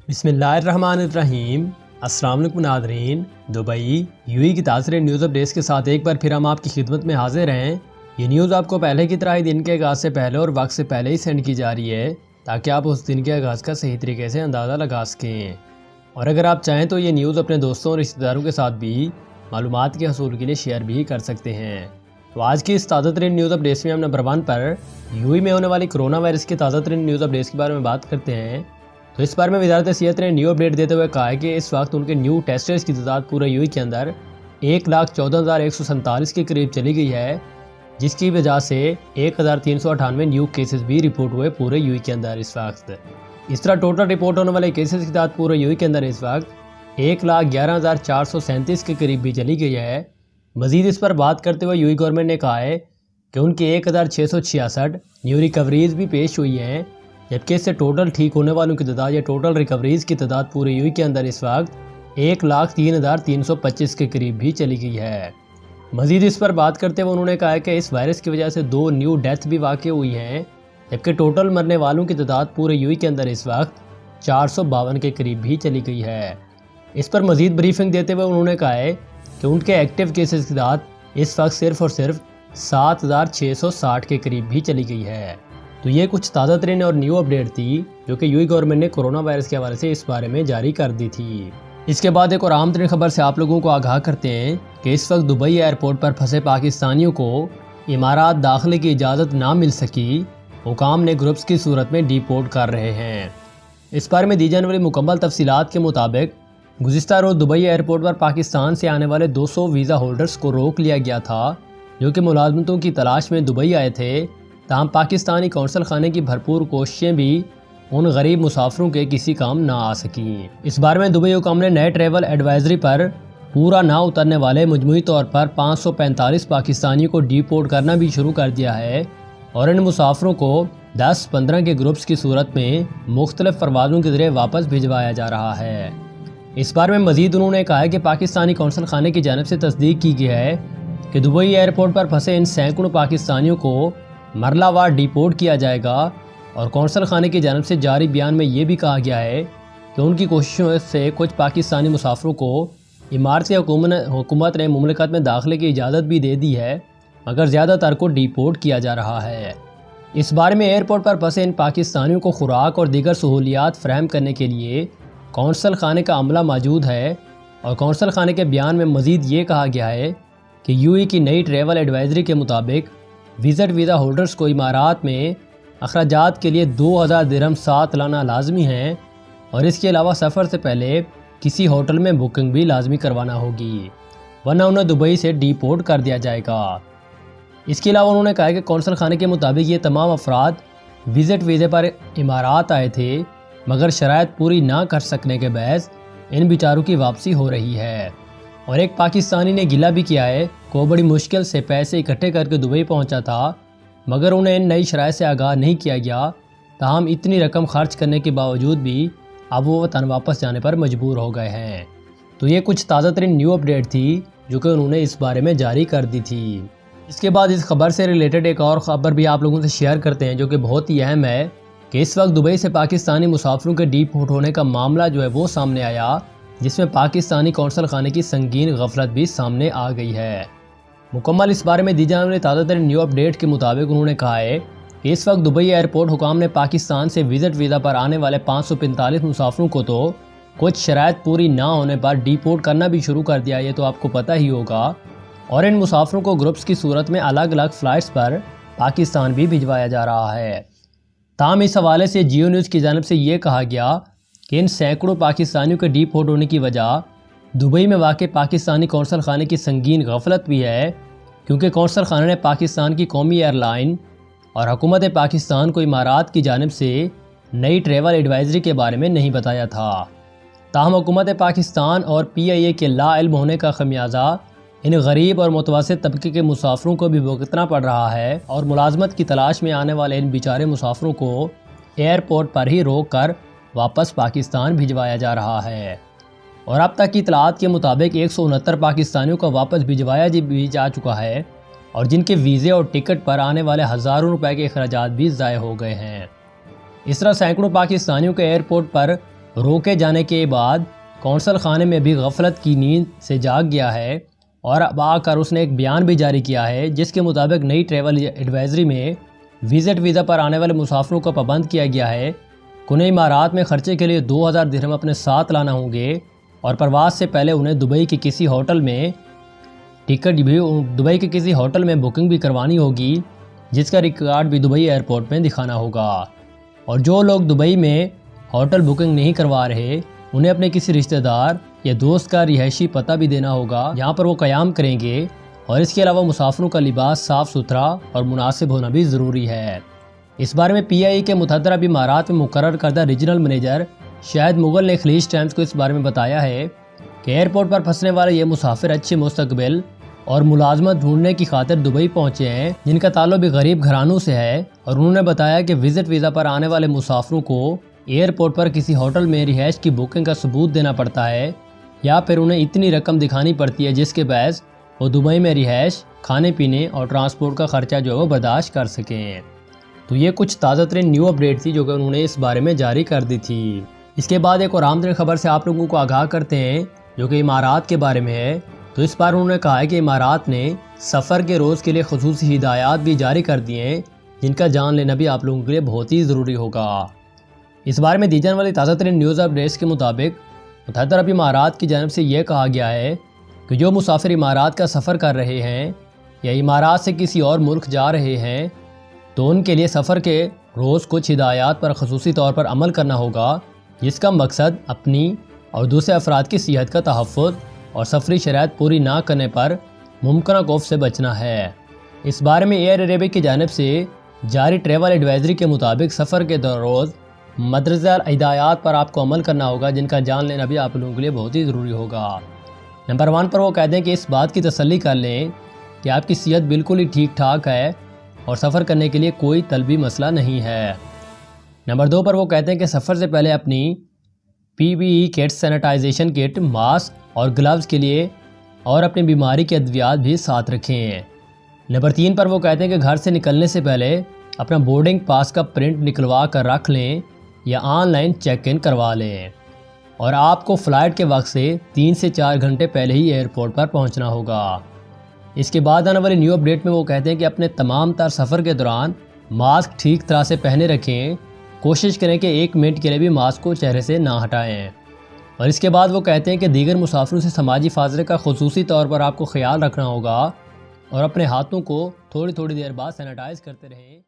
بسم اللہ الرحمن الرحیم۔ السلام علیکم ناظرین، دبئی کی تازہ نیوز اپڈیٹس کے ساتھ ایک بار پھر ہم آپ کی خدمت میں حاضر ہیں۔ یہ نیوز آپ کو پہلے کی طرح ہی دن کے آغاز سے پہلے اور وقت سے پہلے ہی سینڈ کی جا رہی ہے تاکہ آپ اس دن کے آغاز کا صحیح طریقے سے اندازہ لگا سکیں، اور اگر آپ چاہیں تو یہ نیوز اپنے دوستوں اور رشتہ داروں کے ساتھ بھی معلومات کے حصول کے لیے شیئر بھی کر سکتے ہیں۔ تو آج کی اس تازہ ترین نیوز اپڈیٹس میں ہم نمبر 1 پر میں ہونے والی کرونا وائرس کی تازہ ترین نیوز اپڈیٹس کے بارے میں بات کرتے ہیں۔ تو اس بارے میں وزارت صحت نے نیو اپڈیٹ دیتے ہوئے کہا ہے کہ اس وقت ان کے نیو ٹیسٹرز کی تعداد پورے کے اندر 1,14,147 کے قریب چلی گئی ہے، جس کی وجہ سے 1,398 نیو کیسز بھی رپورٹ ہوئے پورے کے اندر اس وقت۔ اس طرح ٹوٹل رپورٹ ہونے والے کیسز کی تعداد پورے کے اندر اس وقت 1,11,437 کے قریب بھی چلی گئی ہے۔ مزید اس پر بات کرتے ہوئے گورنمنٹ نے کہا ہے کہ ان کے 1,666 نیو ریکوریز بھی پیش ہوئی ہیں، جبکہ اس سے ٹوٹل ٹھیک ہونے والوں کی تعداد یا ٹوٹل ریکوریز کی تعداد پورے کے اندر اس وقت 1,03,325 کے قریب بھی چلی گئی ہے۔ مزید اس پر بات کرتے ہوئے انہوں نے کہا کہ اس وائرس کی وجہ سے 2 نیو ڈیتھ بھی واقع ہوئی ہیں، جبکہ ٹوٹل مرنے والوں کی تعداد پورے کے اندر اس وقت 452 کے قریب بھی چلی گئی ہے۔ اس پر مزید بریفنگ دیتے ہوئے انہوں نے کہا ہے کہ ان کے ایکٹیو کیسز کی تعداد اس وقت صرف اور صرف 7,660 کے قریب بھی چلی گئی ہے۔ تو یہ کچھ تازہ ترین اور نیو اپڈیٹ تھی جو کہ گورنمنٹ نے کورونا وائرس کے حوالے سے اس بارے میں جاری کر دی تھی۔ اس کے بعد ایک اور عام ترین خبر سے آپ لوگوں کو آگاہ کرتے ہیں کہ اس وقت دبئی ایئرپورٹ پر پھنسے پاکستانیوں کو امارات داخلے کی اجازت نہ مل سکی، حکام نے گروپس کی صورت میں ڈی پورٹ کر رہے ہیں۔ اس بارے میں دی جانے والی مکمل تفصیلات کے مطابق گزشتہ روز دبئی ایئرپورٹ پر پاکستان سے آنے والے 200 ویزا ہولڈرز کو روک لیا گیا تھا جو کہ ملازمتوں کی تلاش میں دبئی آئے تھے، تاہم پاکستانی قونصل خانے کی بھرپور کوششیں بھی ان غریب مسافروں کے کسی کام نہ آ سکیں۔ اس بارے میں دبئی حکام نے نئے ٹریول ایڈوائزری پر پورا نہ اترنے والے مجموعی طور پر 545 پاکستانیوں کو ڈی پورٹ کرنا بھی شروع کر دیا ہے، اور ان مسافروں کو 10-15 کے گروپس کی صورت میں مختلف پروازوں کے ذریعے واپس بھجوایا جا رہا ہے۔ اس بارے میں مزید انہوں نے کہا کہ پاکستانی قونصل خانے کی جانب سے تصدیق کی گئی ہے کہ دبئی ایئرپورٹ پر پھنسے ان سینکڑوں پاکستانیوں کو مرلہ وار ڈی پورٹ کیا جائے گا، اور قونصل خانے کی جانب سے جاری بیان میں یہ بھی کہا گیا ہے کہ ان کی کوششوں سے کچھ پاکستانی مسافروں کو اماراتی حکومت نے مملکت میں داخلے کی اجازت بھی دے دی ہے، مگر زیادہ تر کو ڈی پورٹ کیا جا رہا ہے۔ اس بارے میں ایئرپورٹ پر پھنسے ان پاکستانیوں کو خوراک اور دیگر سہولیات فراہم کرنے کے لیے قونصل خانے کا عملہ موجود ہے، اور قونصل خانے کے بیان میں مزید یہ کہا گیا ہے کہ کی نئی ٹریول ایڈوائزری کے مطابق وزٹ ویزا ہولڈرز کو امارات میں اخراجات کے لیے 2,000 درہم ساتھ لانا لازمی ہیں، اور اس کے علاوہ سفر سے پہلے کسی ہوٹل میں بکنگ بھی لازمی کروانا ہوگی، ورنہ انہیں دبئی سے ڈی پورٹ کر دیا جائے گا۔ اس کے علاوہ انہوں نے کہا کہ قونصل خانے کے مطابق یہ تمام افراد وزٹ ویزے پر امارات آئے تھے، مگر شرائط پوری نہ کر سکنے کے باعث ان بیچاروں کی واپسی ہو رہی ہے۔ اور ایک پاکستانی نے گلہ بھی کیا ہے کہ وہ بڑی مشکل سے پیسے اکٹھے کر کے دبئی پہنچا تھا، مگر انہیں ان نئی شرائط سے آگاہ نہیں کیا گیا، تاہم اتنی رقم خرچ کرنے کے باوجود بھی اب وہ وطن واپس جانے پر مجبور ہو گئے ہیں۔ تو یہ کچھ تازہ ترین نیو اپڈیٹ تھی جو کہ انہوں نے اس بارے میں جاری کر دی تھی۔ اس کے بعد اس خبر سے ریلیٹڈ ایک اور خبر بھی آپ لوگوں سے شیئر کرتے ہیں جو کہ بہت ہی اہم ہے کہ اس وقت دبئی سے پاکستانی مسافروں کے ڈی پورٹ ہونے کا معاملہ جو ہے وہ سامنے آیا، جس میں پاکستانی قونصل خانے کی سنگین غفلت بھی سامنے آ گئی ہے۔ مکمل اس بارے میں دی جانے والی تازہ ترین نیو اپڈیٹ کے مطابق انہوں نے کہا ہے کہ اس وقت دبئی ایئرپورٹ حکام نے پاکستان سے وزٹ ویزا پر آنے والے 545 مسافروں کو تو کچھ شرائط پوری نہ ہونے پر ڈی پورٹ کرنا بھی شروع کر دیا، یہ تو آپ کو پتہ ہی ہوگا، اور ان مسافروں کو گروپس کی صورت میں الگ الگ فلائٹس پر پاکستان بھی بھجوایا جا رہا ہے۔ تاہم اس حوالے سے جیو نیوز کی جانب سے یہ کہا گیا کہ ان سینکڑوں پاکستانیوں کے ڈی پورٹ ہونے کی وجہ دبئی میں واقع پاکستانی قونصل خانے کی سنگین غفلت بھی ہے، کیونکہ قونصل خانے نے پاکستان کی قومی ایئر لائن اور حکومت پاکستان کو امارات کی جانب سے نئی ٹریول ایڈوائزری کے بارے میں نہیں بتایا تھا۔ تاہم حکومت پاکستان اور PIA کے لا علم ہونے کا خمیازہ ان غریب اور متوسط طبقے کے مسافروں کو بھی بھگتنا پڑ رہا ہے، اور ملازمت کی تلاش میں آنے والے ان بیچارے مسافروں کو ایئرپورٹ پر ہی روک کر واپس پاکستان بھجوایا جا رہا ہے۔ اور اب تک کی اطلاعات کے مطابق 169 پاکستانیوں کو واپس بھجوایا بھی جا چکا ہے، اور جن کے ویزے اور ٹکٹ پر آنے والے ہزاروں روپے کے اخراجات بھی ضائع ہو گئے ہیں۔ اس طرح سینکڑوں پاکستانیوں کے ایئرپورٹ پر روکے جانے کے بعد کونسل خانے میں بھی غفلت کی نیند سے جاگ گیا ہے اور اب آ کر اس نے ایک بیان بھی جاری کیا ہے جس کے مطابق نئی ٹریول ایڈوائزری میں وزٹ ویزا پر آنے والے مسافروں کو پابند کیا گیا ہے کہ انہیں امارات میں خرچے کے لیے 2000 درہم اپنے ساتھ لانا ہوں گے اور پرواز سے پہلے انہیں دبئی کے کسی ہوٹل میں بکنگ بھی کروانی ہوگی جس کا ریکارڈ بھی دبئی ایئرپورٹ میں دکھانا ہوگا۔ اور جو لوگ دبئی میں ہوٹل بکنگ نہیں کروا رہے انہیں اپنے کسی رشتہ دار یا دوست کا رہائشی پتہ بھی دینا ہوگا جہاں پر وہ قیام کریں گے، اور اس کے علاوہ مسافروں کا لباس صاف ستھرا اور مناسب ہونا بھی ضروری ہے۔ اس بارے میں پی آئی اے کے متحدہ عرب امارات میں مقرر کردہ ریجنل منیجر شاہد مغل نے خلیج ٹائمز کو اس بارے میں بتایا ہے کہ ایئرپورٹ پر پھنسنے والے یہ مسافر اچھے مستقبل اور ملازمت ڈھونڈنے کی خاطر دبئی پہنچے ہیں جن کا تعلق بھی غریب گھرانوں سے ہے، اور انہوں نے بتایا کہ وزٹ ویزا پر آنے والے مسافروں کو ایئرپورٹ پر کسی ہوٹل میں رہائش کی بکنگ کا ثبوت دینا پڑتا ہے یا پھر انہیں اتنی رقم دکھانی پڑتی ہے جس کے باعث وہ دبئی میں رہائش، کھانے پینے اور ٹرانسپورٹ کا خرچہ جو ہے وہ برداشت کر سکیں۔ تو یہ کچھ تازہ ترین نیو اپڈیٹ تھی جو کہ انہوں نے اس بارے میں جاری کر دی تھی۔ اس کے بعد ایک اور عام ترین خبر سے آپ لوگوں کو آگاہ کرتے ہیں جو کہ امارات کے بارے میں ہے۔ تو اس بار انہوں نے کہا ہے کہ امارات نے سفر کے روز کے لیے خصوصی ہدایات بھی جاری کر دی ہیں جن کا جان لینا بھی آپ لوگوں کے لیے بہت ہی ضروری ہوگا۔ اس بارے میں دی جانے والی تازہ ترین نیوز اپڈیٹس کے مطابق متحدہ عرب امارات کی جانب سے یہ کہا گیا ہے کہ جو مسافر امارات کا سفر کر رہے ہیں یا امارات سے کسی اور ملک جا رہے ہیں تو ان کے لیے سفر کے روز کچھ ہدایات پر خصوصی طور پر عمل کرنا ہوگا جس کا مقصد اپنی اور دوسرے افراد کی صحت کا تحفظ اور سفری شرائط پوری نہ کرنے پر ممکنہ خوف سے بچنا ہے۔ اس بارے میں ایئر عربیہ کی جانب سے جاری ٹریول ایڈوائزری کے مطابق سفر کے روز مدرجہ ہدایات پر آپ کو عمل کرنا ہوگا جن کا جان لینا بھی آپ لوگوں کے لیے بہت ہی ضروری ہوگا۔ نمبر 1 پر وہ کہتے ہیں کہ اس بات کی تسلی کر لیں کہ آپ کی صحت بالکل ہی ٹھیک ٹھاک ہے اور سفر کرنے کے لیے کوئی طلبی مسئلہ نہیں ہے۔ نمبر 2 پر وہ کہتے ہیں کہ سفر سے پہلے اپنی پی پی ای کٹ، سینیٹائزیشن کٹ، ماسک اور گلوز کے لیے اور اپنی بیماری کے ادویات بھی ساتھ رکھیں۔ نمبر 3 پر وہ کہتے ہیں کہ گھر سے نکلنے سے پہلے اپنا بورڈنگ پاس کا پرنٹ نکلوا کر رکھ لیں یا آن لائن چیک ان کروا لیں، اور آپ کو فلائٹ کے وقت سے 3 سے 4 گھنٹے پہلے ہی ایئرپورٹ پر پہنچنا ہوگا۔ اس کے بعد آنے والی نیو اپڈیٹ میں وہ کہتے ہیں کہ اپنے تمام تر سفر کے دوران ماسک ٹھیک طرح سے پہنے رکھیں، کوشش کریں کہ 1 منٹ کے لیے بھی ماسک کو چہرے سے نہ ہٹائیں۔ اور اس کے بعد وہ کہتے ہیں کہ دیگر مسافروں سے سماجی فاصلے کا خصوصی طور پر آپ کو خیال رکھنا ہوگا اور اپنے ہاتھوں کو تھوڑی دیر بعد سینیٹائز کرتے رہیں۔